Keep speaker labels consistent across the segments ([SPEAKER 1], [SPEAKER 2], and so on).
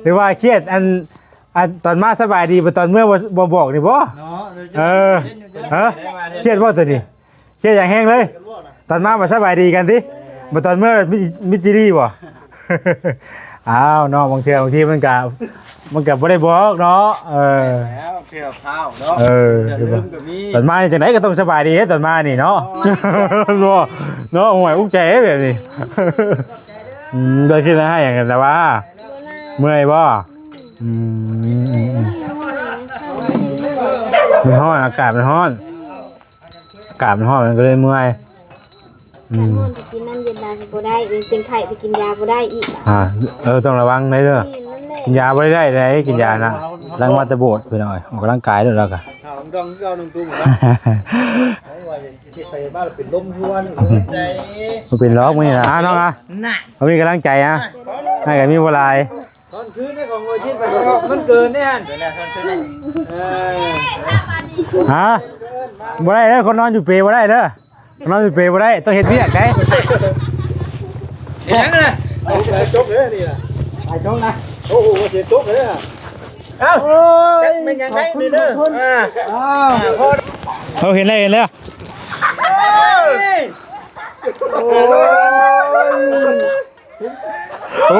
[SPEAKER 1] หรือว่าเครียดอันตอนมาสบายดีตอนเมื่อบ่บอกนี่บ่ฮะเครียดบ่ตัวนี้เครียดอย่างแห้งเลยตอนมาบ่สบายดีกันสิบ่ตอนเมื่อมิจิรีบ่อ้าวเนาะบางทีมันก็บ่ได้บอกเนาะ
[SPEAKER 2] แล้วเกี่ยวข้าวเนาะ
[SPEAKER 1] ตอนมานี่จังได๋ก็ต้องสบายดีตอนมานี่เนาะเนาะห่วยอุ้งใจแบบนี้ได้ขึ้นแล้วให้อย่างกันแต่ว่าเมื่อยบ่มันร้อนอากาศมันร้อนมันก็เลยเมื่อย
[SPEAKER 3] กินน้ำเย็นได้บ่ได้เป็นไข้ไปกินยาบ่ได้อีก
[SPEAKER 1] ต้องระวังได้เด้อกินยาบ่ได้เลยกินยานะล้างมาตะโบดไปหน่อยออกกำลังกายด้วยแล้วกันมันเป็นล็อกมั้ยนะน้องอ่ะเขามีกำลังใจอ่ะให้กันมีเวลา
[SPEAKER 2] ตอนคืนนี่ของโมชินไปมันเกินเนี่ย
[SPEAKER 1] ฮะบ่ได้เด้อคนนอนอยู่เปรย์บ่ได้เด้อนอนอยู่เปรย์บ่ได้ต้องเฮ็ดเวียกไง
[SPEAKER 2] เฮ็ดจังเลยจบเลยนี่น่ะไปจบนะโอ้โหเสียจบเลยอ่ะเอ้าเป็นยังไงนี่เด้อ
[SPEAKER 1] เขาเห็นแล้วโอ้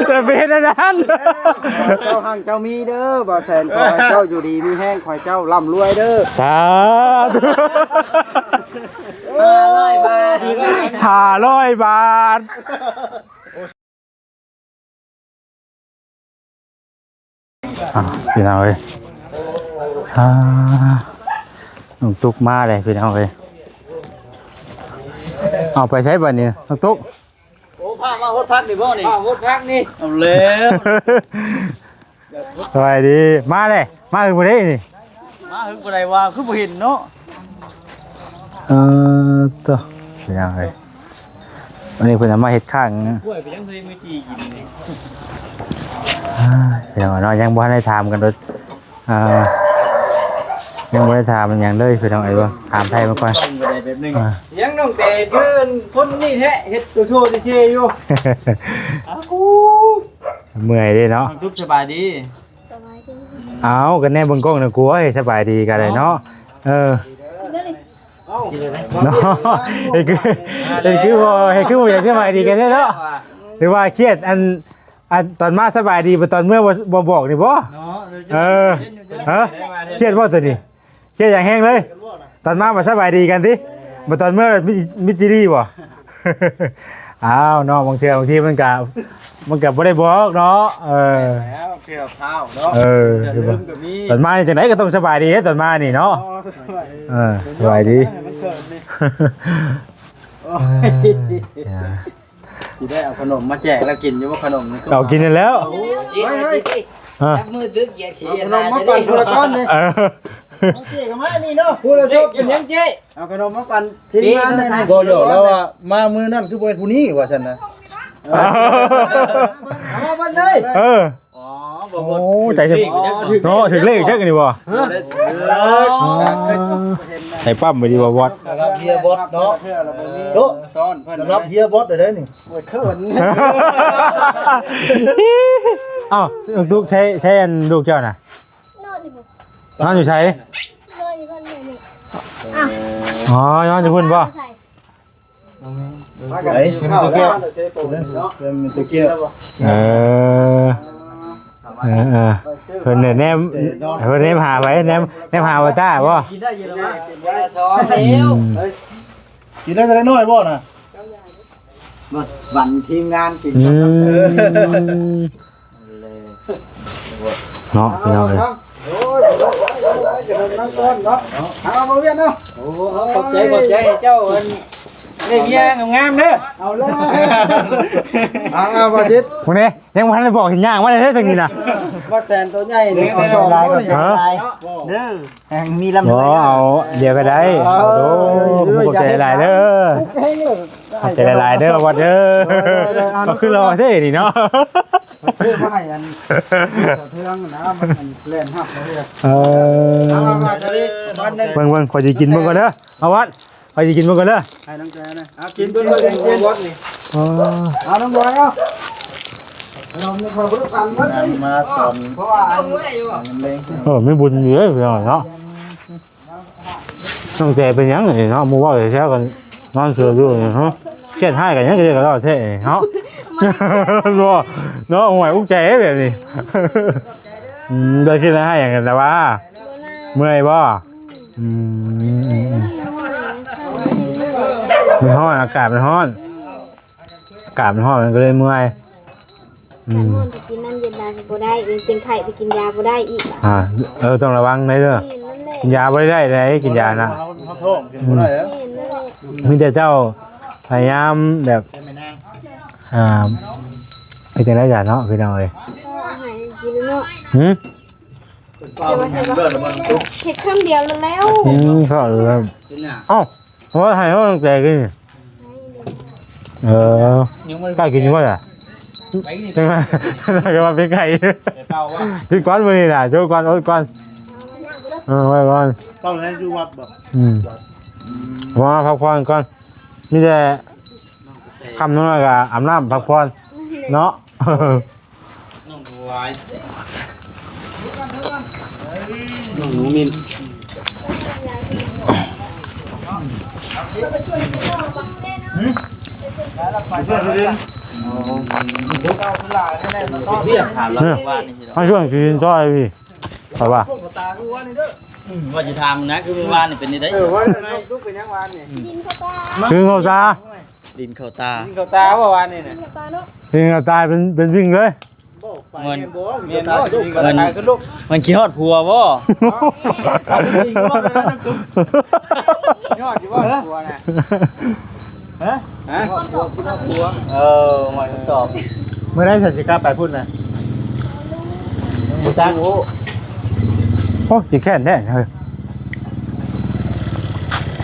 [SPEAKER 1] จะเป็นอันนั้น
[SPEAKER 2] เจ้าห่างเจ้ามีเด้อบ่แสนขอเจ้าอยู่ดีมีแห้งขอเจ้าร่ำรวยเด้อ
[SPEAKER 1] สาธุ
[SPEAKER 2] 500 บาท
[SPEAKER 1] 500 บาทพี่น้องเอ้ยน้องตุ๊กมาเลยพี่น้องเอ้ยเอาไปใช้บัตรนี่น้องตุ๊ก
[SPEAKER 2] โอ้พามาโหดพักนี่บ่นี่โหดพักนี่เอาแล้ว
[SPEAKER 1] สวัสดีมาเลยมาถึงบ่ได้นี่
[SPEAKER 2] มาถึงบ่ได้ว่าคือบ่เห็นเนาะ
[SPEAKER 1] ตัวเป็นยังไงวันนี้เพิ่นมาเฮ็ดข้าง
[SPEAKER 2] กล้วยไปยังเคยมีจีกินนี่
[SPEAKER 1] เป็นยังไงเนาะยังบ่ทันได้ถามกันโดยยังบ่ได้ถามมันหยังเลยเป็นยังไงบ่ถามไทยมาก่อน
[SPEAKER 2] ยังน้องแต่ยืนคนนี่แท้เฮ็ดตัวโชว์ดิเชอยู่
[SPEAKER 1] เมื่อยเด้เนาะ
[SPEAKER 2] ทุกสบายดี
[SPEAKER 1] เอากันแน่เบิ่งกล้องน่ะกลัวให้สบายดีกันเลยเนาะเนาะเฮ้คือบ่อยากสบายดีกันแท้เนาะหรือว่าเครียดอันตอนมาสบายดีตอนเมื่อบ่บอกนี่บ่ฮะเครียดบ่ตัวนี้เครียดอย่างแห้งเลยตอนมาบ่สบายดีกันสิบ่ตอนเมื่อมิจิรีบ่อ้าวเนาะบางทีมันก็บ่ได้บอกเนาะ
[SPEAKER 2] แล้วเกี่ยวข้าวเนาะ
[SPEAKER 1] ตอนมานี่จังได๋ก็ต้องสบายดีตอนมานี่เนาะสบายดี
[SPEAKER 2] สิได้เอาขนมมาแจกแล้วกินอยู่ว่าขนมนี่
[SPEAKER 1] เอากินแล้ว
[SPEAKER 2] จับมือตึกเหยียดขี้ขนมมาปั่นคนละก้อนเลยเจ๊กับมานี่เนาะผู้ละชุบกินยังเจ๊เอาขนมมาปั่นทีมงานเลยนะโกโย่แล้วว่ามามือนั่นคือเป็นผู้นี้ว่าฉันนะมาปั่นเลย
[SPEAKER 1] โอ้ใจเนาะถึงเลขจักนี่บ่ใส่ปั๊มไปดีบ่บอส
[SPEAKER 2] รับเฮียบอสเนาะโตซ้อนเพิ่นรับเฮียบอสได้เด้นี่โอ้ยเขิน
[SPEAKER 1] อ้าวลูกใช้อันลูกเจ้าน่ะนอนอยู่ใช้อ๋อนอนอยู่พุ่นบ่
[SPEAKER 2] ไอ้เป็นตัวเกี่ยวเป็นตัวเกี่ยว
[SPEAKER 1] เพิ่นเนี่ยแนมหาไว้แนมหาว่าตาบ่
[SPEAKER 2] กินได้เยอะมากกินได้น้อยบ่น่ะวันทีมงานกิน
[SPEAKER 1] เนาะพี่น้องเอ้ย
[SPEAKER 2] โอ้ยน้ำต้นเนาะเอามาเวียนเนาะโอ้ขอบใจเจ้านี่เงี้ยงามเด้อเอาเลยเอาบ่จิต
[SPEAKER 1] พวกนี้ยังบ่ทันได้บอกเห็นย่างว่าได้ทางนี้น่ะ
[SPEAKER 2] ว่าแสนตัวใหญ่นี่ขอชอบลายก็เด้อแห่งมีลำไส้
[SPEAKER 1] เอาเดี๋ยวก็ได้โอ้ขอบใจหลายเด้อขอบใจหลายเด้อวัดเด้อก็คือรอเท่นี่เนาะ
[SPEAKER 2] เพื่อให้อันเทืองนะมันเล่นฮักเลย
[SPEAKER 1] เบิ่งขอสิกินเบิ่งก่อนเด้อเอาวัดไปกินมันกันเลย
[SPEAKER 2] ให้น้องแกนะกินด้วยกินวัดนี่เอาน้องบอยเอา เราไม่พอรู้กันมาตอนเพราะว่าเล่น
[SPEAKER 1] ไม่บุญเยอะไปหน่อยเนาะน้องแจเป็นยังไงเนาะมูว่าจะแช่กันนอนเสืออยู่เนาะเจ็ดให้กันยังก็ได้เท่เนาะเนาะหวยอุ้งใจแบบนี้ได้คิดอะไรให้อย่างกันแต่ว่าเมื่อยบ่มันร้อนอากาศมันร้อนอากาศมันร้อนมันก็เลยเมื่อย
[SPEAKER 3] ไปกินน้ำเย็นได้บ่ได้เป็นไข้ไปกินยาบ่ได้อีก
[SPEAKER 1] ต้องระวังได้เด้อกินยาไม่ได้เลยกินยานะมีแต่เจ้าพยายามแบบไอ้จังไรจ้ะเนาะพี่น้องเอ้ย
[SPEAKER 3] กินเนาะเห็ดคำเดียวแล้ว
[SPEAKER 1] เขาเลยอ้าวว่าให้เขาต้องแจกกินกล้ากินยังไงอ่ะจังไงก็มาเป็นไก่พี่ก้อนมือนี่น่ะโจ้ก้อนโอ๊ยก้อนไว้ก้อน
[SPEAKER 2] ต้องให้ดูวัดบ่
[SPEAKER 1] มาพักผ่อนก่อนมีแต่คำนั้นก็อาบน้ำพักผ่อนเนาะ
[SPEAKER 2] น้องหนูมิน
[SPEAKER 1] ให้ช่วยกินจ้อยพี่ไปป่ะ
[SPEAKER 4] ว่าจะทำนะคือเมื่อวานนี่เป็นนี่ได้
[SPEAKER 2] ว่าลูกเป็นยังวานนี่
[SPEAKER 1] คือเขาตา
[SPEAKER 4] ดินเขาตา
[SPEAKER 2] ดินเขาตาเมื่อวานนี่เนี่ย
[SPEAKER 1] ดินเขาตาเป็นวิ่งเลย
[SPEAKER 4] มันขี้ฮอดผัวบ่
[SPEAKER 2] ยอดอยู่บ่ผัวน่ะฮะผัวมาตอบเมื่อไรสัจจิกาไปพูดนะจ้างโ
[SPEAKER 1] อ้จีแค่นแน่เฮ้ย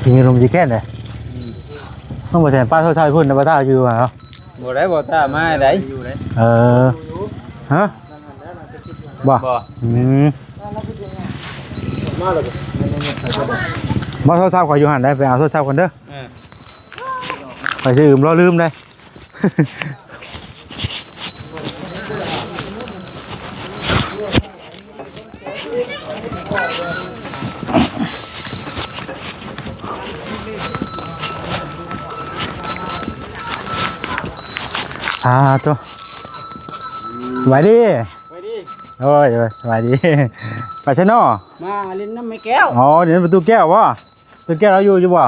[SPEAKER 1] ยิงลมจีแค่นเลยต้องมาแทนป้าเท่าชายพูดนะป้าท่าอยู่มาเหรอ
[SPEAKER 4] บ่ได้บ่ท่ามาได้
[SPEAKER 1] ฮะบ่มาโทรศัพท์ขออยู่หันได้ไปเอาโทรศัพท์กันเด้อไปซื้อรอลืมได้ตัวสบายดีโอ้ยสบายดีไปชะนอ
[SPEAKER 2] มาเล่นน้ำไม่แก้ว
[SPEAKER 1] เดี๋ยวประตูแก้ววะประตูแก้วเราอยู่บ่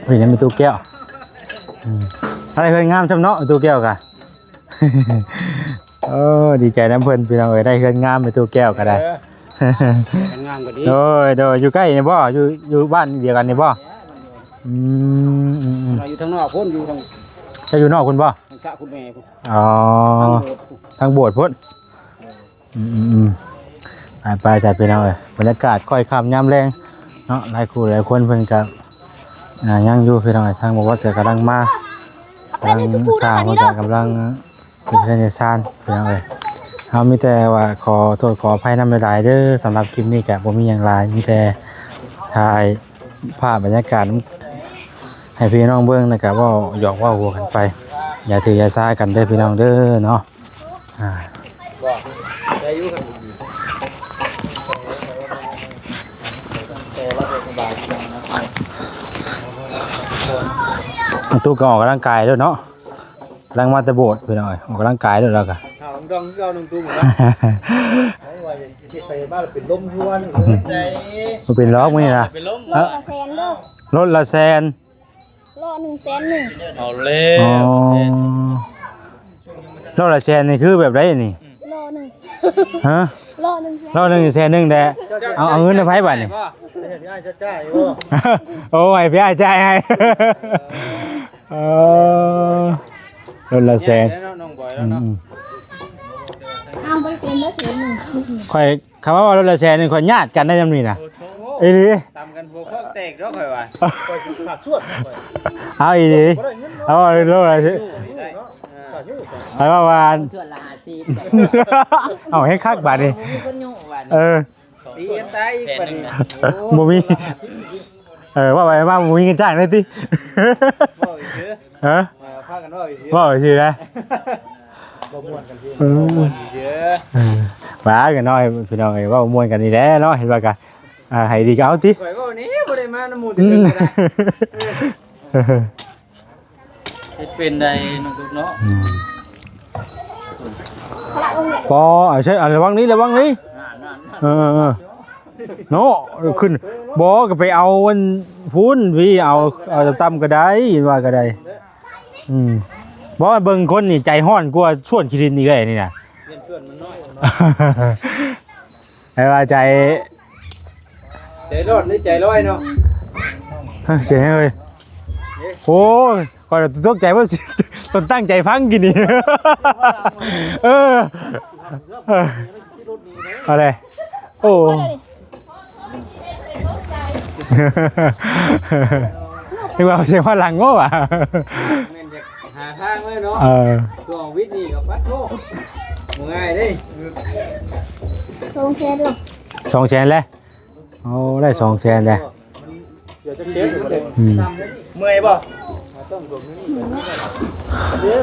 [SPEAKER 1] เห็นประตูแก้วอะไรเคยงามจำเนาะประตูแก้วกันดีใจน้ำเพลินพี่น้องเอ้ยได้เคยงามประตูแก้วก็ได้
[SPEAKER 2] งามก็ดี
[SPEAKER 1] โดยอยู่ใกล้นี่บ่อยู่บ้านเดียวกันนี่บ่
[SPEAKER 2] อยู่ทางนอกพ้นอยู่ทาง
[SPEAKER 1] จะอยู่นอกคุณป่ะ
[SPEAKER 2] ทางสะคุณแม่
[SPEAKER 1] ทางโบสถ์พุ่นไปจัดไปเอาเลยบรรยากาศค่อยคำย่ำแรงเนาะหลายคู่หลายคนเพิ่นกับย่างอยู่พี่น้องทางบอกว่าจะกำลังมากำลังสร้างเขาจะกำลังเป็นเรื่องซ่านพี่น้องเลยเขามีแต่ว่าขอโทษขออภัยนำหลายๆเด้อสำหรับคลิปนี้แกผมมีอย่างไรมีแต่ถ่ายภาพบรรยากาศให้พี่น้องเบิ้งนะครับว่าหยอกว่าหัวกันไปอย่าถืออย่าซ่ากันเด้อพี่น้องเด้อเนาะตู้ก็ออกกำลังกายด้วยเนาะกำลังมาตะโบดพี่น้องออกกำลังกายด้วยแล้วกัน
[SPEAKER 2] ดองเอา1ตู้หมดแล้วไปบ้านเป็นลมหัวนี่
[SPEAKER 1] มันเป็นล็อกมั้ยนะรถละแสน
[SPEAKER 3] รถ100,000
[SPEAKER 4] เอาเลย
[SPEAKER 1] รถละแสนนี่คือแบบไรนี่
[SPEAKER 3] รถ1
[SPEAKER 1] ฮะรถ1แสน1แดะเอาเงินไปบัดนี่โอ้ยพี่จ่ายให้รถละแสนค่อยคำว่ารถละแสนนี่ค่อยญาติกันได้จำนี่นะอีนี่
[SPEAKER 4] ตามกันพวกข้อแตกแล้วค่อยว่า
[SPEAKER 1] เอาอีนี่เอารถละแสนเอาว่าเอาให้คักบาทนี่
[SPEAKER 4] ตีกันตายอีกบัดนี้
[SPEAKER 1] บ่มี ว่าไปว่ามึงกันจ้างได้ติ
[SPEAKER 2] บ่อีกเด้อ
[SPEAKER 1] ฮะ
[SPEAKER 2] พากันบ่อีกเด้อ
[SPEAKER 1] ว่าชื่อนะ
[SPEAKER 2] บ่ม่วนกันพี่
[SPEAKER 1] อื
[SPEAKER 2] ม่
[SPEAKER 1] ม
[SPEAKER 2] วนอีกเด้อ
[SPEAKER 1] บ้ากันน้อยพี่น้องไอ้ว่าม่วนกันนี่แหละเนาะเห็นว่ากันให้ดีก็เอาติ
[SPEAKER 2] ข่อยก็นี้บ่ได้มาน้ำหมู่ตึกก็ได้เฮ็ดเป็นได้น้องตุ๊กเนาะ
[SPEAKER 1] ปอใช่ระวังนี้เออเนาะขึ้นบ่ก็ไปเอาวันพุ้นพี่เอาตำก็ได้ว่าก็ได้บ่เบิ่งคนนี่ใจฮ้อนกว่าชวนคิรินอีกได้นี่น่ะ
[SPEAKER 2] เรียนชวนมันน้อย
[SPEAKER 1] ให้ว่าใจ
[SPEAKER 2] ใจรอดหรือใจร้อยเนาะ
[SPEAKER 1] เสียเลยโอ้ยก่อนตกใจว่าต้องตั้งใจฟังกินนี่อะไรโอ้นึกว่าเสียงว่าหลังว่า
[SPEAKER 2] แม่นจะหาทางไว้เนาะ ตัววิทย์นี่กับปัดโทง่ายเด้
[SPEAKER 3] 200,000ลูก
[SPEAKER 1] 200,000แล้วโอ้ได้200,000แล้ว
[SPEAKER 2] เดี๋ยวจะเช็ดเมื่อยบ่ต้องตรงนี้เดี๋ยว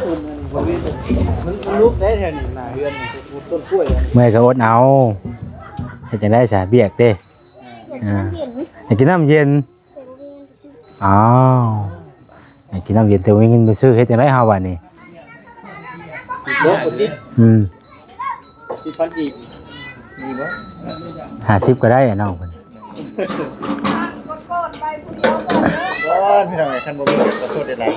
[SPEAKER 2] มันลุกได้แถวนี้หน้าเฮือนนี่ต้นกล้วย
[SPEAKER 1] เมื่อยก็อดเอาให้จังได้สาเบียกเด้
[SPEAKER 3] อยากกินน้ำเย็น
[SPEAKER 1] อยากกินน้ำเย็นอ้าวอยากกินน้ำเย็นแต่ว่ามีเงินไปซื้อเฮ็ดจังได๋เฮาบัดนี้
[SPEAKER 2] โลกติด10,000กีบมีบ่
[SPEAKER 1] 50ก็ได้อะน้องเพิ่น
[SPEAKER 2] พี่น้องคันบ่มีขอโทษได้หลาย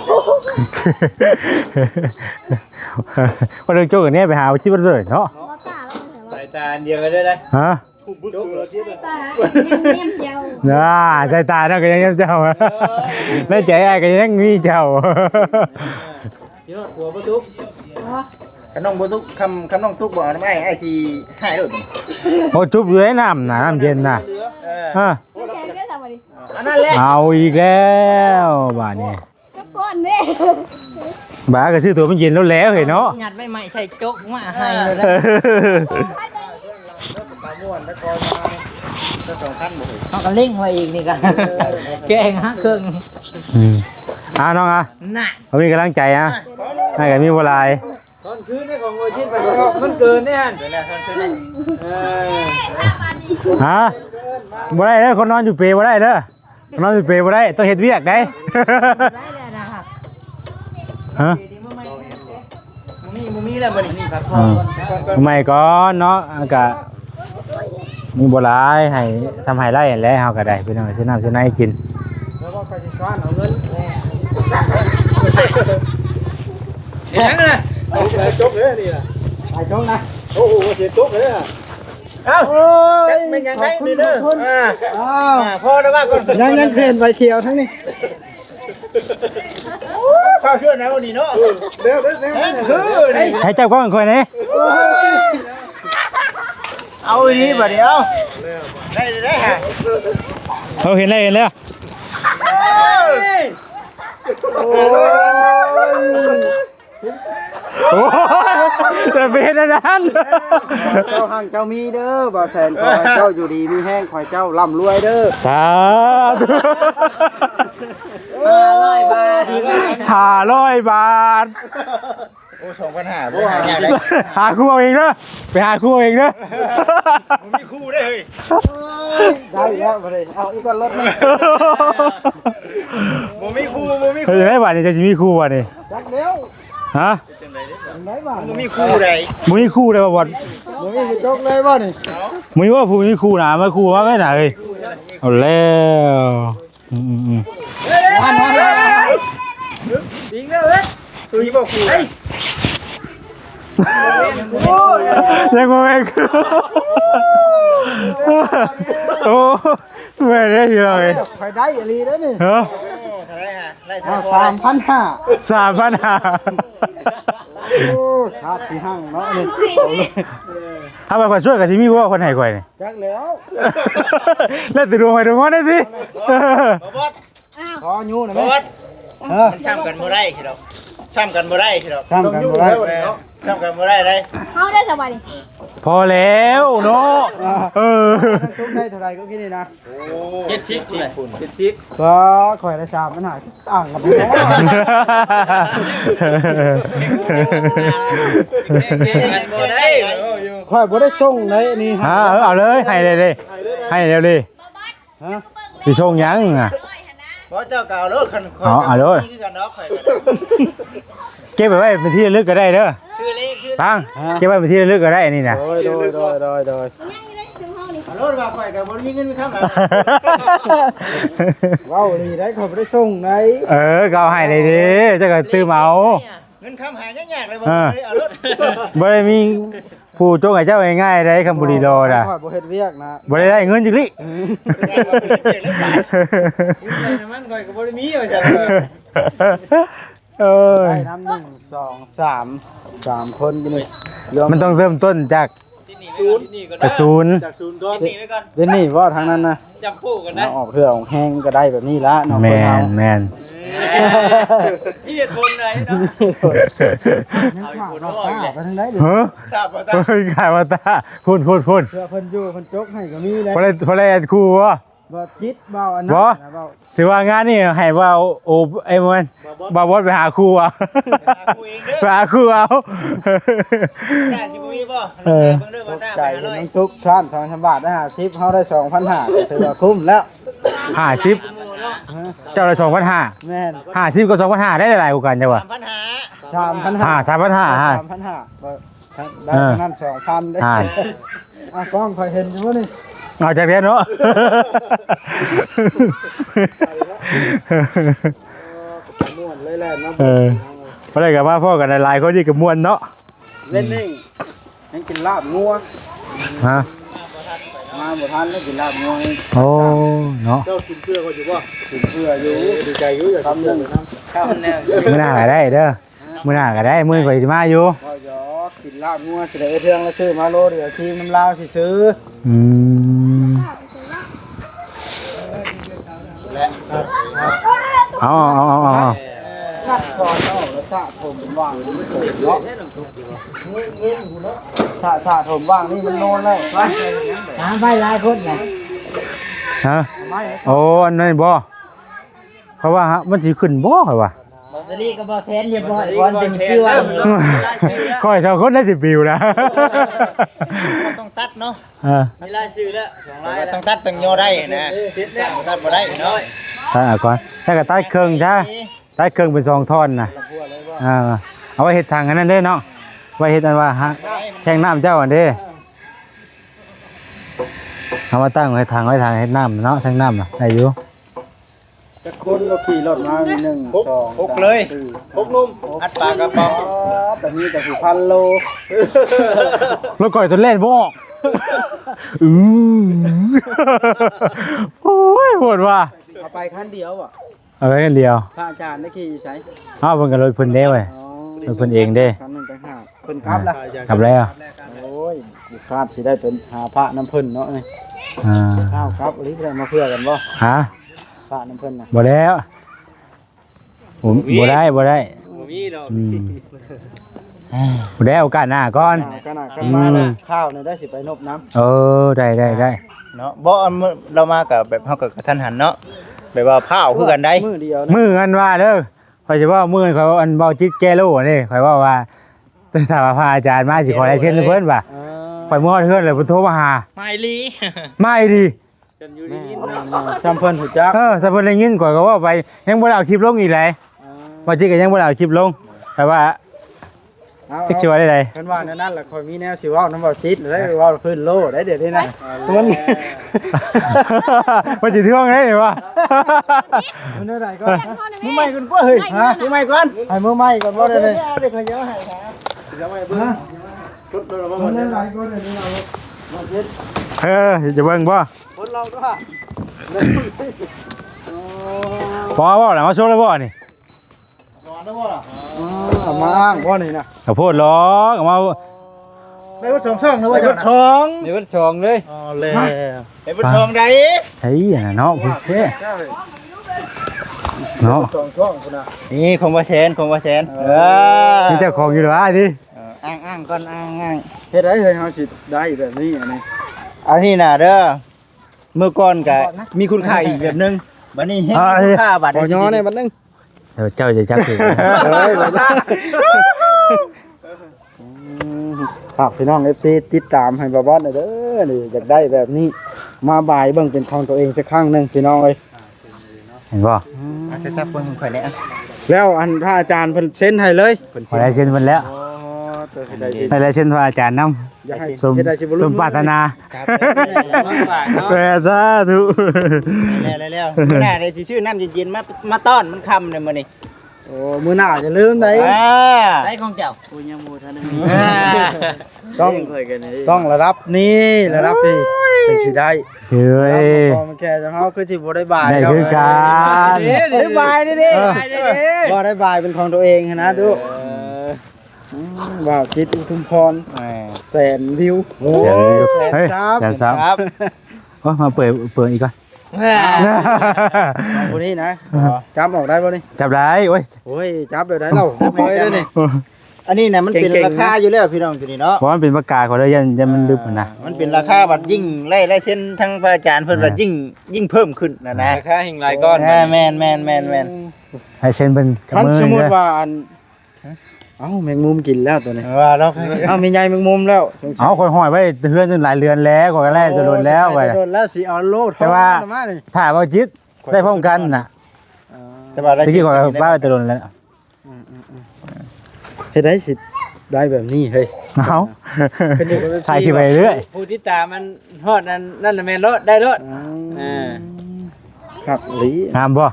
[SPEAKER 1] ว่าเรื่องโจกอันนี้ไปหาชีวิตเลยเนาะ
[SPEAKER 3] บ่กล้าแล้ว
[SPEAKER 2] สายตาเดียวกันได้
[SPEAKER 1] ฮะ
[SPEAKER 2] โจ๊ก
[SPEAKER 3] ตาเนียมเจ้า
[SPEAKER 1] ใส่ตาเนาะก็ยังเจ้าในใจอ้ายก็ยังมีเจ้า
[SPEAKER 2] พี่น้องตัวบ่ทุกคันน้องบ่ทุกคำน้องทุกบ่เอาน้ำไอ้สิหายโลด
[SPEAKER 1] โอ้จุบอยู่ในน้ำน่ะน้ำเย็นน่ะฮะ
[SPEAKER 3] แกก็ทำมาดิ
[SPEAKER 2] อันนั้นแหละ
[SPEAKER 1] เอาอีกแล้วบาดนี้
[SPEAKER 3] ก็ก้อนเด้
[SPEAKER 1] บาดก็ซื้อตัวมันเย็นแล้วแล้วเห็นเนาะ
[SPEAKER 5] หยัดไว้ใหม่ใช่โจ๊กมาให้เลยนะ
[SPEAKER 2] ปลาม่วนแล้วก็มาจะ2,000บ่
[SPEAKER 5] เขาก็เล่งไว้อีกนี่กันแกงฮะเครื่อง
[SPEAKER 1] น้อง
[SPEAKER 5] น่ะ
[SPEAKER 1] เขามีกำลังใจให้กันมีเวลา
[SPEAKER 2] ตอนคืนนี่ของโอชินไปมันเกินแน่นเกินแล้วตอนคืนนี่
[SPEAKER 1] บ่ได้เด้อคนนอนอยู่เปรบ่ได้เด้อคนนอนอยู่เปรบ่ได้ต้องเฮ็ดเวียกได้
[SPEAKER 5] ได้เลยนะครับ
[SPEAKER 1] ฮะ
[SPEAKER 2] มีแล้วมื้อนี้ครับ
[SPEAKER 1] ไม่ก่อนเนาะกะมีบ่หลายให้ซ้ำให้ไล่แล้วเฮาก็ได้พี่น้องซื้อน้ำซื้อในกิน
[SPEAKER 2] แล้วก็ไปสิซ้อนเอาเงินเห็นยังน่ะจบเลยนี่ล่ะไปจบนะโอ้โหเสียจบเลยอ่ะเอ้าเป็นยังไงนี่เด้อพ่อได้ว่าก่อนยังเคลนใบเขียวทั้งนี้ข้าวเชื่อนะวันนี้เนาะเร็วนี่
[SPEAKER 1] ให้เจ้าก้อนค่อยนี่
[SPEAKER 2] เอาดีบัดนี้เอาได้ฮะ
[SPEAKER 1] เขาเห็นแล้วโอ้จะเป็นอันนั้น
[SPEAKER 2] เจ้าห่างเจ้ามีเด้อบ่แสนขอให้เจ้าอยู่ดีมีแห้งขอให้เจ้าร่ำรวยเด้อ
[SPEAKER 1] สาธุ
[SPEAKER 5] 500 บาท
[SPEAKER 1] 500 บาท
[SPEAKER 2] โอ้2,500บ่หาแก่ได้
[SPEAKER 1] หาคู่เอาเองเด้อไปหาคู่เอาเองเด้อ
[SPEAKER 2] มีคู่ได้เฮ้ยได้แล้วบ่ได้เอาอีกก่อนรถนี่บ่มีคู่
[SPEAKER 1] เฮ้ยได้บาทนี่จะมีคู่บ่นี่
[SPEAKER 2] จักแล้ว
[SPEAKER 1] ฮะ
[SPEAKER 2] ได้บ่บ่มีคู่ได้
[SPEAKER 1] มึงมีคู่เลยบ่บ่
[SPEAKER 2] บ่มีสิจกเลยบ่นี่
[SPEAKER 1] มึงว่าผู้มีคู่นะมาคู่มาไม่น่ะเอ้ยเอาแล้ว
[SPEAKER 2] หันดิงแล้วเอ้ยตัวนี้บ่คู่เฮ้ย
[SPEAKER 1] ยังบ่แม่นคือโอ้แม่ได้อยู่เลย
[SPEAKER 2] ไปได้อีหลีเด้อนี่
[SPEAKER 1] ฮะ
[SPEAKER 2] ได้3,500 โอ้ขาดสิหั่งเนาะนี่
[SPEAKER 1] ถ้าไปช่วยกับสิมีว่าคนให้ข่อยนี่
[SPEAKER 2] จักแล้ว
[SPEAKER 1] แล้วติดดวงให้ดวงได้สิ
[SPEAKER 2] ขออยู่นะแม่ช้ำกันบ่ได้สิดอกช้ำกันบ่ได้สิดอก
[SPEAKER 3] เฮาได้สบายดิ
[SPEAKER 1] พอแล้วเนาะ
[SPEAKER 2] ทุกได้เท่าไรก็คิดนี่นะ
[SPEAKER 4] เจ็ดชิปเลยเจ็ดชิป
[SPEAKER 2] ก็ข่อยละ3ปัญหาต่างกันไปแล้วข่อยบ่ได้ส่งเลยนี่
[SPEAKER 1] เอาเลยให้เลยให้เร็วเลยสิส่งยังอ่ะ
[SPEAKER 2] เพราะเจ้าเก่าเลิกคัน
[SPEAKER 1] เอาเลย
[SPEAKER 2] กันเนาะข่อย
[SPEAKER 1] เก็บไว้เป็นที่ระลึกก็ได้เด้อตั้งเก็บไว้เป็นที่ระลึกก็ได้นี่นะ
[SPEAKER 2] โดยรถว่าข่อยก็บ่มีเงินมีคำว้าวนี่ได้ข่อยบ่ได้ส่งไหน
[SPEAKER 1] ก็เอาให้เลยดิจะก็ตื้มเอา
[SPEAKER 2] เงินคำหายยากๆเลยบ่ได้เอารถ
[SPEAKER 1] บ่ได้มีผู้โจงให้เจ้าง่ายๆได้คำบุรีรอน่ะ
[SPEAKER 2] ข่อยบ่เฮ็ดเวียกนะ
[SPEAKER 1] บ่ได้เงินจังลิ
[SPEAKER 4] มันก่อยก็บ่ได้มีว่าจัง
[SPEAKER 2] ได้น้ำ1 2 3คนกันนี่
[SPEAKER 1] มันต้องเริ่มต้นจาก ศูนย์
[SPEAKER 2] จากศูนย์ก่อน
[SPEAKER 4] นี่ไว้ก่อน
[SPEAKER 2] เดี๋ยวนี้ว่าทางนั้นนะ
[SPEAKER 4] จับคู่กันได้
[SPEAKER 2] เอาออกเครื่องออกแห้งก็ได้แบบนี้ละเนาะ
[SPEAKER 1] แม
[SPEAKER 2] คนเฮาน
[SPEAKER 1] แมน
[SPEAKER 4] นี่เหตุผลไหนเนาะ
[SPEAKER 2] ยังขาดเราตาไปทางไหนดิ
[SPEAKER 1] เฮ้ยขายมาตาพูด
[SPEAKER 2] เพื่อเพิ่นอยู่เพิ่นจกให้ก็มีแล้ว
[SPEAKER 1] พอได้ครูวะ
[SPEAKER 2] บ่จิตเบาอันนั้น
[SPEAKER 1] บ่
[SPEAKER 2] นะเบา
[SPEAKER 1] ถือว่างานนี่ให้ว่าโอ้ไอ้มันบาบอสไปหาครูอ่ะไปหาครูเอา
[SPEAKER 2] ได้สิบ่มีบ่เบิ่งเด้อบ่ตาไปหาเลยน้องทุกชั้น2,000 บาทได้50เฮาได้2,500ถือว่าคุ้มแล้ว
[SPEAKER 1] 50เจ้าละ2,500
[SPEAKER 2] แม่น
[SPEAKER 1] 50ก็2,500ได้หลายกว่ากันจ้ะวะ
[SPEAKER 2] 3,500
[SPEAKER 1] 3,500
[SPEAKER 2] 3,500ได้นั้น 2,000ได้กล้องค่อยเห็นอยู่บ่นี่
[SPEAKER 1] เอาจากเรียนเนาะ
[SPEAKER 2] ม่วนเลยแหละเนาะ
[SPEAKER 1] พอได้กับว่าพ่อกันหลายคนที่กับมวนเนาะ
[SPEAKER 2] เล่นนี่ยังกินลาบงัว
[SPEAKER 1] ฮะ
[SPEAKER 2] มาบ่ทันแล้วกินลาบงัว
[SPEAKER 1] โอ้เนาะ
[SPEAKER 2] เจ้ากินเพื่อเขาอยู่บ่กินเพื่ออยู่ดีใจอยู่อย่าทำเรื่องนะ
[SPEAKER 1] มื้อหน้าก็ได้เด้อมื้อหน้าก็ได้มื้อข่อยสิมาอยู่
[SPEAKER 2] ก็ยอกินลาบงัวสิได้เทื่องแล้วซื้อมาโลเดียวทีมน้ำลาวสิซื้อ
[SPEAKER 1] เอา
[SPEAKER 2] กัดก่อนเนาะแล้วสะผมว่างนี่เกิดเนาะสะผมว่างนี่มันโนนแล้วไป
[SPEAKER 5] หาไปหลายคนไง
[SPEAKER 1] ฮะโอ้อันนั้นบ่เขาว่ามันสิขึ้นบ่ค่อยว่า
[SPEAKER 5] ลอตเตอรี่ก็บ่แทนเรียบร้อยก่อนเป็นปิ้ว
[SPEAKER 1] ค่อยชาวคนได้10ปีนะ
[SPEAKER 2] ต้องตัดเนาะ
[SPEAKER 4] มีรายชื่อแล้ว2ราย
[SPEAKER 2] ต้องตัดต้องโยได้นะตัดบ่ได้เนาะ
[SPEAKER 1] ตัดก่อนถ้าก็ตัดเครื่องจ้าตัดเครื่องเป็น2ท่อนน่ะเอาไว้เฮ็ดทางอันนั้นเด้เนาะไว้เฮ็ดอันว่าแทงน้ำเจ้าอันเด้เอามาตั้งไว้ทางเฮ็ดน้ำเนาะแทงน้ำน่ะได้อยู่
[SPEAKER 2] จะคนก็ขี่รถมา1 2 6เลย6นุ่มอัดปากกระป๋องแต่มีแต่สิพันโล
[SPEAKER 1] แล้วก่อยตัวเล่นบ่โอ้ยโหดว่ะ
[SPEAKER 2] เอาไปคันเดียวอ่ะ
[SPEAKER 1] เอาไว้กันเดียว
[SPEAKER 2] พระอาจารย์ได้ขี่อยู่ใช้
[SPEAKER 1] เอาเพิ่นก็รถเพิ่นเด้เว้ยรถเพิ่นเองเด้
[SPEAKER 2] คันนึงไปหาเพิ่นกลับละ
[SPEAKER 1] กลับแล้ว
[SPEAKER 2] โอ้ยบุคาดสิได้เป็นหาพระน้ำเพิ่นเนาะนี่ ข้าวครับอันนี้ได้มาเพื่อกันบ่
[SPEAKER 1] ฮะ
[SPEAKER 2] พระน้ำเพิ่นน่ะ
[SPEAKER 1] บ่แล้วผมบ่ได้
[SPEAKER 4] บ่มีดอก
[SPEAKER 1] บ่ได้โอกาสหน้าก่อน
[SPEAKER 2] กันน่ะกันมาน่ะข้าวนี่ได้สิไปนบน้ำ
[SPEAKER 1] ได้
[SPEAKER 6] เนาะบ่เรามากับแบบเฮากับทันหันเนาะแบบว่าผ้าคือกันได้
[SPEAKER 2] มื้อเดียว
[SPEAKER 1] มือกันว่าเด้อข่อยสิว่ามือเขาอันเบาจิตแก้โลนี่ข่อยว่าถ้าว่าพระอาจารย์มาสิขอลายเซ็นเพิ่นว่ะข่อยมื้อเฮือนเลยเพิ่นโทรมาหา
[SPEAKER 4] ไม่ลี
[SPEAKER 1] มาดี
[SPEAKER 4] จนอยู่ดีนี่
[SPEAKER 2] ซ้ำเพิ่นหูจัก
[SPEAKER 1] สะเพิ่นได้ยินข่อยก็ว่าไปยังบ่ได้เอาคลิปลงอีกเลยว่าจิตก็ยังบ่ได้เอาคลิปลงแต่ว่าจักสิว่าได้
[SPEAKER 2] เพิ่นว่าแนวนั้นล่ะข่อยมีแนวสิเว้านำเว้าจิตได้เว้าขึ้นโลได้เดี๋ยวนี้นะมัน
[SPEAKER 1] มันสิท่วงได้วะ
[SPEAKER 2] มันได้ก่อนมือใหม่ก่อนกว่าเฮ้ยฮะมือใหม่ก่อนให้มือใหม่ก่อนบ่ได้เลยเดี๋ยวเขาเยอะให้หาจะไว้เบิ่งรถเราบ่ได้หลายคนเลยเราบ่เฮ็ด
[SPEAKER 1] จะเบิ่งบ่
[SPEAKER 2] คนเราก็
[SPEAKER 1] พอบ่ล่ะมาโชว์เลยบ่นี่
[SPEAKER 2] มาอ้างบ่นี่นะ
[SPEAKER 1] ข้าวโพดล้อเอามา
[SPEAKER 2] ได้วัดช่องนะว่าวัดช่อง
[SPEAKER 4] ในวันชองเลย
[SPEAKER 2] อ๋อเลยไอ้วัดช่องใด
[SPEAKER 1] เฮ้ยน่ะเนาะพุ่นเด้เนาะ
[SPEAKER 2] ช่องพุ่นน่ะ
[SPEAKER 6] นี่คงว่าแชน
[SPEAKER 1] มีเจ้าของอยู่หรอดิ
[SPEAKER 6] อ้างก่อนอ้าง
[SPEAKER 2] เฮ็ดได้เฮ้ยเฮาสิได้แบบนี้อันนี้
[SPEAKER 6] อันนี้น่ะเด้อเมื่อก่อนก็มีคุณค่าอีกแบบนึงบัดนี้เฮ็ดมีคุณค่าบัด
[SPEAKER 2] ขอย่อเนี่ยมันนึง
[SPEAKER 1] เดี๋ยวเจ้าจะจับถึง
[SPEAKER 2] ฝากพี่น้อง FC ติดตามให้บ่บอสหน่อยเด้อนี่อยากได้แบบนี้มาบ่ายเบิ่งเป็นของตัวเองสักครั้งหนึงพี่น้องเอ้ย
[SPEAKER 1] เห็นบ่
[SPEAKER 6] อาจจะจับคนข่อยเนี่ย
[SPEAKER 2] แล้วอันพระอาจารย์เพิ่นเซ็นให้เลย
[SPEAKER 1] พอได้เช่นมันแล้ว
[SPEAKER 2] ตัวสิได้ดี
[SPEAKER 1] ไปได้เช่นพระอาจารย์นำ
[SPEAKER 2] อยากให้
[SPEAKER 1] สม
[SPEAKER 2] เฮ็ดได้สิบ่
[SPEAKER 1] สมปรารถนา
[SPEAKER 6] ครับ
[SPEAKER 1] แปรสาธุ
[SPEAKER 6] แล้วๆน่าได้สิชื่อน้ำเย็นๆมาต้อนมันค่ำเลยมื้อนี้
[SPEAKER 2] โอ้มื้อหน้าจะลืมได้
[SPEAKER 5] ได้ของเจ้า
[SPEAKER 4] กูยังบ่ทันได้
[SPEAKER 2] ต้องระดับนี้ระดับนี้เป็นสิได้
[SPEAKER 1] เจ้ย
[SPEAKER 2] พอมันแค่จะเฮาคือสิบ่ได้บ่าย
[SPEAKER 1] ได้คือการ
[SPEAKER 2] ได้บ่ายนี่ดิบ่ได้บ่ายเป็นของตัวเองนะดูว้าวจิตอุทุมพรแสนวิว
[SPEAKER 1] เสียงวิวเฮ้ย
[SPEAKER 2] แสน
[SPEAKER 1] แสนซับ
[SPEAKER 6] ครับ
[SPEAKER 1] โอ้มาเปิดอีกก่อน
[SPEAKER 2] คนนี้นะจับออกได้บ่นี่
[SPEAKER 1] จับได้โอ้ย
[SPEAKER 2] โอ้ยจับแบบไหนเล่าปล่อยเลยนี่
[SPEAKER 6] อันนี้นะมันเป็น
[SPEAKER 2] เก่งๆ
[SPEAKER 6] ราคาอยู่แล้วพี่น้องตัวนี้เนาะ
[SPEAKER 1] เพราะมันเป็นประกาศของเรายันมันลึกนะ
[SPEAKER 6] มันเป็นราคาบัดยิ่งไล่เส้นทั้งพระอาจารย์เพิ่นบัดยิ่งเพิ่มขึ้นนะ
[SPEAKER 4] ราคาหิงหลายก้อน
[SPEAKER 6] แม่น
[SPEAKER 1] ให้เช่นเป็นกับ
[SPEAKER 2] คัน
[SPEAKER 1] มือ
[SPEAKER 2] สมมุ
[SPEAKER 1] นี่
[SPEAKER 2] ติว่าอันเอ้าแมงมุมกินแล้วตัวนี้
[SPEAKER 6] ว่าแล้ว
[SPEAKER 2] เอ้ามีใหญ่แมงมุมแล้ว
[SPEAKER 1] เอาคนห้อยไว้เฮือนจนหลายเรือนแล้วกว่ากันแรกจะโดนแล้วไป
[SPEAKER 2] โดนแล้วสิเอาโลด
[SPEAKER 1] แต่ว่า
[SPEAKER 2] มานี่
[SPEAKER 1] ถ้าว่าจิตได้พร้อมกันน่ะ
[SPEAKER 6] แต่ว่า
[SPEAKER 1] ตะกี้ก่อนป้าจะโดนแล้ว
[SPEAKER 2] เฮ็ดได้สิได้แบบนี้เฮ้ย
[SPEAKER 1] เอา
[SPEAKER 2] เป็นเด็กกับ
[SPEAKER 1] ถ่ายคลิปไปเรื่อย
[SPEAKER 4] ผู้ที่ตามมันฮอดนั่นน่ะแม่นรถได้รถ
[SPEAKER 2] ครับหลี
[SPEAKER 1] งามบ่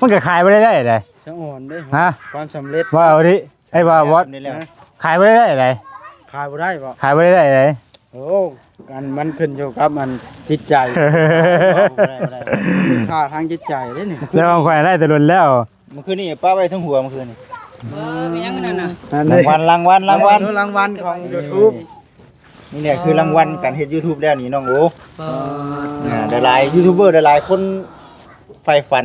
[SPEAKER 1] มันก็ขายไปได้เลย
[SPEAKER 2] สะอ่อนเด้
[SPEAKER 1] ฮะ
[SPEAKER 2] ความสำเร็จ
[SPEAKER 1] ว่าเอาดิไอ้บ่าวอด
[SPEAKER 6] นี่แหละ
[SPEAKER 1] ขายไปได้เลย
[SPEAKER 2] ขายบ่ได้บ่
[SPEAKER 1] ขายไปได้เลย
[SPEAKER 2] โอ้กันมันขึ้นอยู่กับมันจิตใจค่าทางจิตใจเด้นี่
[SPEAKER 1] แล้วของข่อยได้แต่โดนแล้ว
[SPEAKER 6] เมื่อคืนนี่ป้าไปทั้งหัวเมื่อคืนนี่
[SPEAKER 4] มียังนั่นน่ะ
[SPEAKER 2] นั่น
[SPEAKER 6] รางวัล
[SPEAKER 2] รางวัลของ YouTube
[SPEAKER 6] นี่แหละคือรางวัลการเฮ็ด YouTube แล้วนี่น้องโอ้หลายยูทูบเบอร์หลายคนใฝ่ฝัน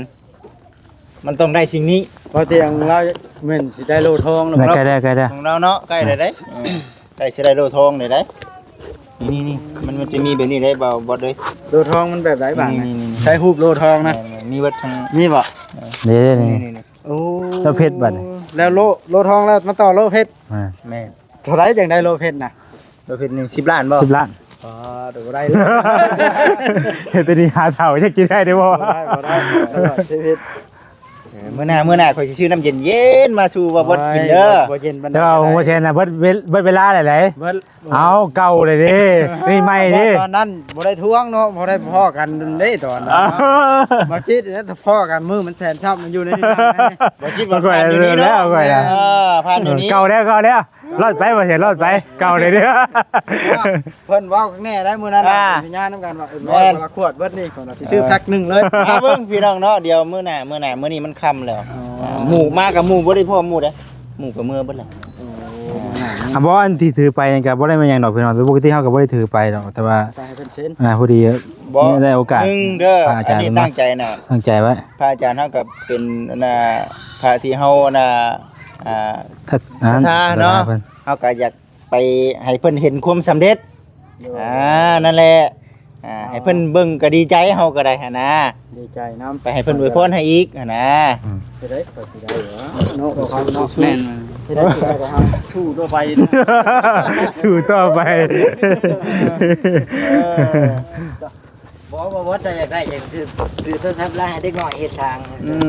[SPEAKER 6] มันต้องได้สิ่งนี้
[SPEAKER 2] พอเตียงเราเหมือนสิได้โลทองแล้ว
[SPEAKER 1] ใกล้ได้
[SPEAKER 6] ของเราเนาะใกล้ได้ได้ใกล้สิได้โลทองได้ได้นี่มันจะมีแบบนี้ได้บ่เลย
[SPEAKER 2] โลทองมันแบบไหนบ้าง
[SPEAKER 6] นี่
[SPEAKER 2] ใช้ฮูบโลทองนะ
[SPEAKER 6] มีวัดทาง
[SPEAKER 2] นี่บ่
[SPEAKER 1] นี่นี่
[SPEAKER 6] นี่
[SPEAKER 2] โอ้
[SPEAKER 1] โลเพชรบัดนี่
[SPEAKER 2] แล้วโลทองแล้วมาต่อโลเพชร
[SPEAKER 6] แม่
[SPEAKER 2] เท่าไหร่จังได้โลเพชรน่ะ
[SPEAKER 6] โลเพชรนึง10 ล้านบ่
[SPEAKER 1] 10 ล้าน
[SPEAKER 2] อ๋อดูได้เลย
[SPEAKER 1] เฮ็ดตัวนี้หาเฒ่าจะกินได้ได้บ่
[SPEAKER 2] บ่ได้ตลอดชีวิต
[SPEAKER 6] มื้อหน้าข่อยสิซื้อน้ำเย็นๆมาสู่ว่าบ่กินเด้อ
[SPEAKER 2] บ่เย็นบันได
[SPEAKER 1] แต่ว่าผมบ่เช่นน่ะเบิดเวลาหลาย
[SPEAKER 2] เบิด
[SPEAKER 1] ๆเอาเก่าเลยดินี่ใหม่ดิ
[SPEAKER 2] ตอนนั้นบ่ได้ทวงเนาะบ่ได้พ่อกันเด้ตอนนั้นมาจิตแล้วพ่อกันมือมันแสนชอบมันอยู่ในนี้
[SPEAKER 6] บ่คิดว่าผ่านอยู่นี่เนาะผ่านอยู่นี่
[SPEAKER 1] เก่าแล้วรอดไปบ่เห็นรอดไปเก่าเลยเด้อ
[SPEAKER 2] เพิ่นเว้าข้างแน่ได้มื้อนั้นพี่ญาณนำกันว่าร้อยละขวดเบิดนี่สิซื้อแพ็คนึงเลย
[SPEAKER 6] มาเบิ่งพี่น้องเนาะเดี๋ยวมื้อหน้ามื้อนี้มันค่ำแล้วหมู่มากับหมู่บ่ได้พ่อหมู่เด้หมู่กับเมื่อเบิดแล้ว
[SPEAKER 1] อ่ะบ่อันที่ถือไปนี่ก็บ่ได้มาหยังดอกพี่น้องปกติเฮาก็บ่ได้ถือไปดอกแต่ว่า
[SPEAKER 2] ตายเป็นเช่น
[SPEAKER 1] พอดีได้โอกาส
[SPEAKER 6] เด้อ
[SPEAKER 1] พระอาจารย์
[SPEAKER 6] นี้ตั้งใจน่ะ
[SPEAKER 1] ตั้งใจไว้
[SPEAKER 6] พระอาจารย์เฮาก็เป็นพระที่เฮา
[SPEAKER 1] ถ้า
[SPEAKER 6] เนาะเฮาก็อยากไปให้เพิ่นเห็นความสำเร็จนั่นแหละให้เพิ่นเบิ่งก็ดีใจเฮาก็ได้หั่นนะ
[SPEAKER 2] ดีใจน้ำ
[SPEAKER 6] ไปให้เพิ่นอวยพรให้อีกหั่นนะ
[SPEAKER 2] จะได้ก็สิได้เหรอเนาะเขาเนาะแม่นจะได้สิได้ก็เฮาสู้ต่อไป
[SPEAKER 1] สู้ต่อไป
[SPEAKER 5] บอกว่าจะอยากได้อยากคือโทรศัพท์แล้วให้เด็กน้อยเฮ็ดทาง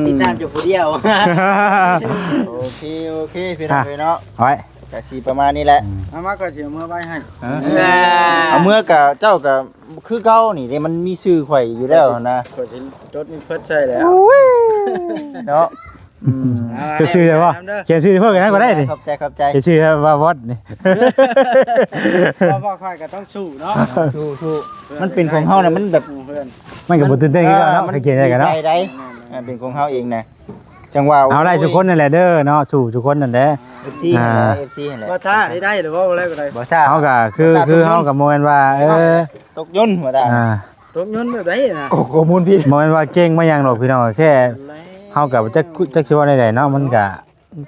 [SPEAKER 5] ติดตามอยู่ผู้เดียว
[SPEAKER 6] โอเคพี่น้องเนาะ
[SPEAKER 1] ไว้
[SPEAKER 6] ก็สิประมาณนี้แหละ
[SPEAKER 2] เอามาก็สิเอามือไว้ให้
[SPEAKER 6] เอาเมื่อกับเจ้ากับคือเก่านี่เด้มันมีชื่อข่อยอยู่แล้วนะ
[SPEAKER 2] ก็สิจดมีเพิ่นใช่แล้ว
[SPEAKER 6] เนาะ
[SPEAKER 1] จะชื่อได้บ่เขียนชื่อเพิ่นกันก็ได้ดิ
[SPEAKER 6] ขอบใจ
[SPEAKER 1] เขียนชื่อว่าวอดนี่
[SPEAKER 2] เพราะว่าค่อยก็ต้องสู้เนาะ
[SPEAKER 6] สู้มันเป็นของเฮาน่ะมันแบบ
[SPEAKER 2] เพื่อน
[SPEAKER 1] มันก็บ่ตื่นเต้นคือกันเนาะเขียนได้กันเนาะ
[SPEAKER 6] ใจได้เป็นของเฮาเองนะจังว่า
[SPEAKER 1] เอาได้ทุกคนนั่นแหละเด้อเนาะสู้ทุกคนนั่นแหละ
[SPEAKER 6] FC นั่นแหละ
[SPEAKER 2] ว่าถ้าได้หรือว่าอะไรก็ได้
[SPEAKER 6] บ่ทราบ
[SPEAKER 1] เฮาก็คือเฮาก็บ่แม่นว่า
[SPEAKER 6] ตกยนต์ว่าตา
[SPEAKER 2] ตบยนต์แบบไหนน่ะ
[SPEAKER 6] โกมูลพี่
[SPEAKER 1] บ่แม่นว่าเก่งมาหยังดอกพี่น้องแค่เฮาก็จักสิว่าได้เนาะมันก็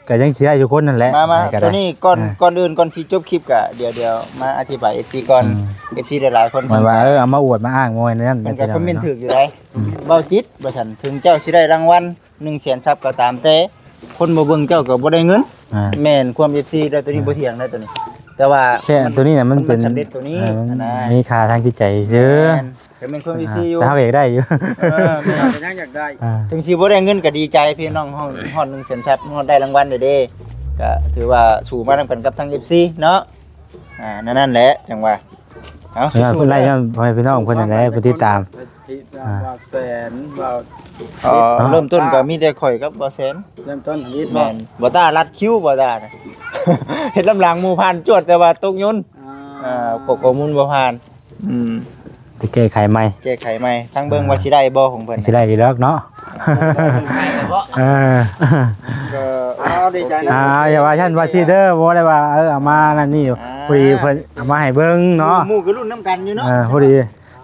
[SPEAKER 1] ก็ยังสิได้อยู่คนนั่นแหละ
[SPEAKER 6] มา
[SPEAKER 1] ก็
[SPEAKER 6] ตั
[SPEAKER 1] ได้
[SPEAKER 6] วนี้ก่อนอื่นก่อนสิจบคลิปก็เดี๋ยวมาอธิบาย FC ก่อน FC หลายๆคน
[SPEAKER 1] หมายว่าเอามาอวดมาอ้างมวยนั่น
[SPEAKER 6] มันก็คอมเมนต์ถูกอยู่ได้เบาจิตบ่ซั่นถึงเจ้าสิได้รางวัล100,000ซับก็ตามแต่คนบ่เบิ่งเจ้าก็บ่ได้เงิน แม่นความ FC ได้ตัวนี้บ่เถียงได้ตัวนี้ แต่ว่า
[SPEAKER 1] แค่ตัวนี้น่ะมันเป็น
[SPEAKER 6] สำเร็จตัวนี้นะ
[SPEAKER 1] มีค่าทางจิตใจซื่อ
[SPEAKER 6] ก็เป็นความ FC อยู่
[SPEAKER 1] แต่เฮาก็อยากได้อยู่
[SPEAKER 2] ก็ยังอยากได้
[SPEAKER 6] ถึงสิบ่ได้เงินก็ดีใจพี่น้องฮอด100,000ซับฮอดได้รางวัลเด้ก็ถือว่าสู้มานํกันกับทาง FC เนาะนั่นแหละจังว่าเอา
[SPEAKER 1] เพิ่นไล่ย้อนพ่อแม่พี่น้องเพิ่นนั่นแหละเพิ่นติดตาม
[SPEAKER 2] ว่าแสนว่า
[SPEAKER 6] เริ่มต้นก็มีแต่ข่อยกับบ่แสน
[SPEAKER 2] เริ่มต้นฮิต
[SPEAKER 6] แม่นบ่ตารัดคิ้วบ่ตาน่ะ เฮ็ดลำหลังหมู่ผ่านจวดแต่ว่าตกยนต์กมุนบ่ผ่าน
[SPEAKER 1] ไปแก้ไขใหม่
[SPEAKER 6] แก้ไขใหม่ทั้งเบิ่งว่าสิได้บ่ของเพิ่น
[SPEAKER 1] สิได้อีกแล้วเนาะเออ
[SPEAKER 2] ก็ดีใจนะ
[SPEAKER 1] อย่าว่าฉันว่าสิเด้อบ่ได้ว่าเอามานั่นนี่พอดีเพิ่นเอามาให้เบิ่งเนาะ
[SPEAKER 6] หมู่ก็รุ่นนํกันอยู่เนาะ
[SPEAKER 1] พอดี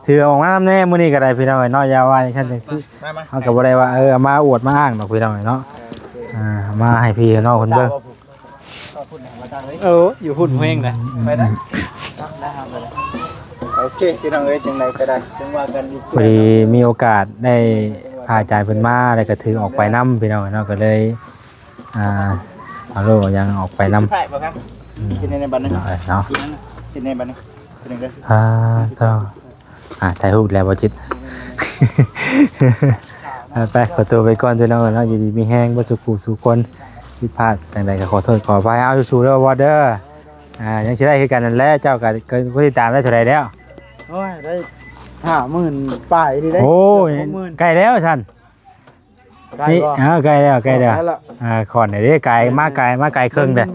[SPEAKER 1] ถือออกมานำแน่มื้อนี้ก็ได้พี่น้องเนาะอย่าว่าฉันจังซี่
[SPEAKER 6] มา
[SPEAKER 1] เฮาก็บ่ได้ว่าเอามาอวดมาอ้างดอกพี่น้องเนาะมาให้พี่น้องเพิ่นเบิ่ง
[SPEAKER 4] อยู่หุ่นเพลงเลย
[SPEAKER 6] ไปได้โอเคพี่น้องเอ้ยจังไดก็ได้จังว่ากันอีก
[SPEAKER 1] พอดีมีโอกาสได้พาอาจารย์เพิ่นมาแล้วก็ถือออกไปนำพี่น้องเนาะก็เลยเอาโลยังออกไปนำ
[SPEAKER 6] ใช่บ่ครับกินในบัดนึง
[SPEAKER 1] เนาะ
[SPEAKER 6] กินในบัดนึงกินนึงเด้อ
[SPEAKER 1] ต่อถ่ายรูปแล้วบ่จิต ไปขอตัวไปก่อนพี่น้องเนาะอยู่ดีมีแห้งบ่สุขสู่คนผิดพลาดจังใดก็ขอโทษขออภัยเอาสู้ๆเด้อวอเด้อยังสิได้คือกันนั่นแหละเจ้าก็ผู้ติดตามได้เท่าไหร่แล้ว
[SPEAKER 2] โอ้ยได้50,000ป้ายนี่ได้
[SPEAKER 1] โอ้ยใกล้แล้วซั่น
[SPEAKER 2] ได้
[SPEAKER 1] นี่
[SPEAKER 2] บ่
[SPEAKER 1] ใกล้แล้ว
[SPEAKER 2] แล้ว
[SPEAKER 1] ขอนเด้ไกลมาไกลครึ่งเด้อ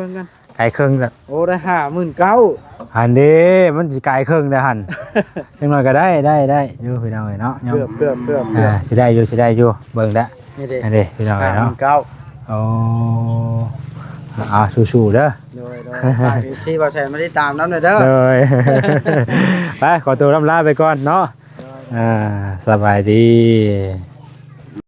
[SPEAKER 1] ไกลครึ่งเด้อ
[SPEAKER 2] โอ้ได้59,000
[SPEAKER 1] หันเด้มันสิไกลครึ่งเด้อหั่นจังหน่อยก็ได้อยู่พี่น้องเอ้ยเนาะ
[SPEAKER 2] เกือบ
[SPEAKER 1] สิได้อยู่เบิ่งแล้ว
[SPEAKER 2] นี่เด้
[SPEAKER 1] อันนี้พี่น้องเอ้ยเนาะ
[SPEAKER 2] 59,000
[SPEAKER 1] โอ้สู้ๆเด้อ
[SPEAKER 2] โดยตามที่บ่แซนไม่ได้ตามนำเด้อ
[SPEAKER 1] เลย ไปขอตัวลำลาไปก่อนเนาะสบายดี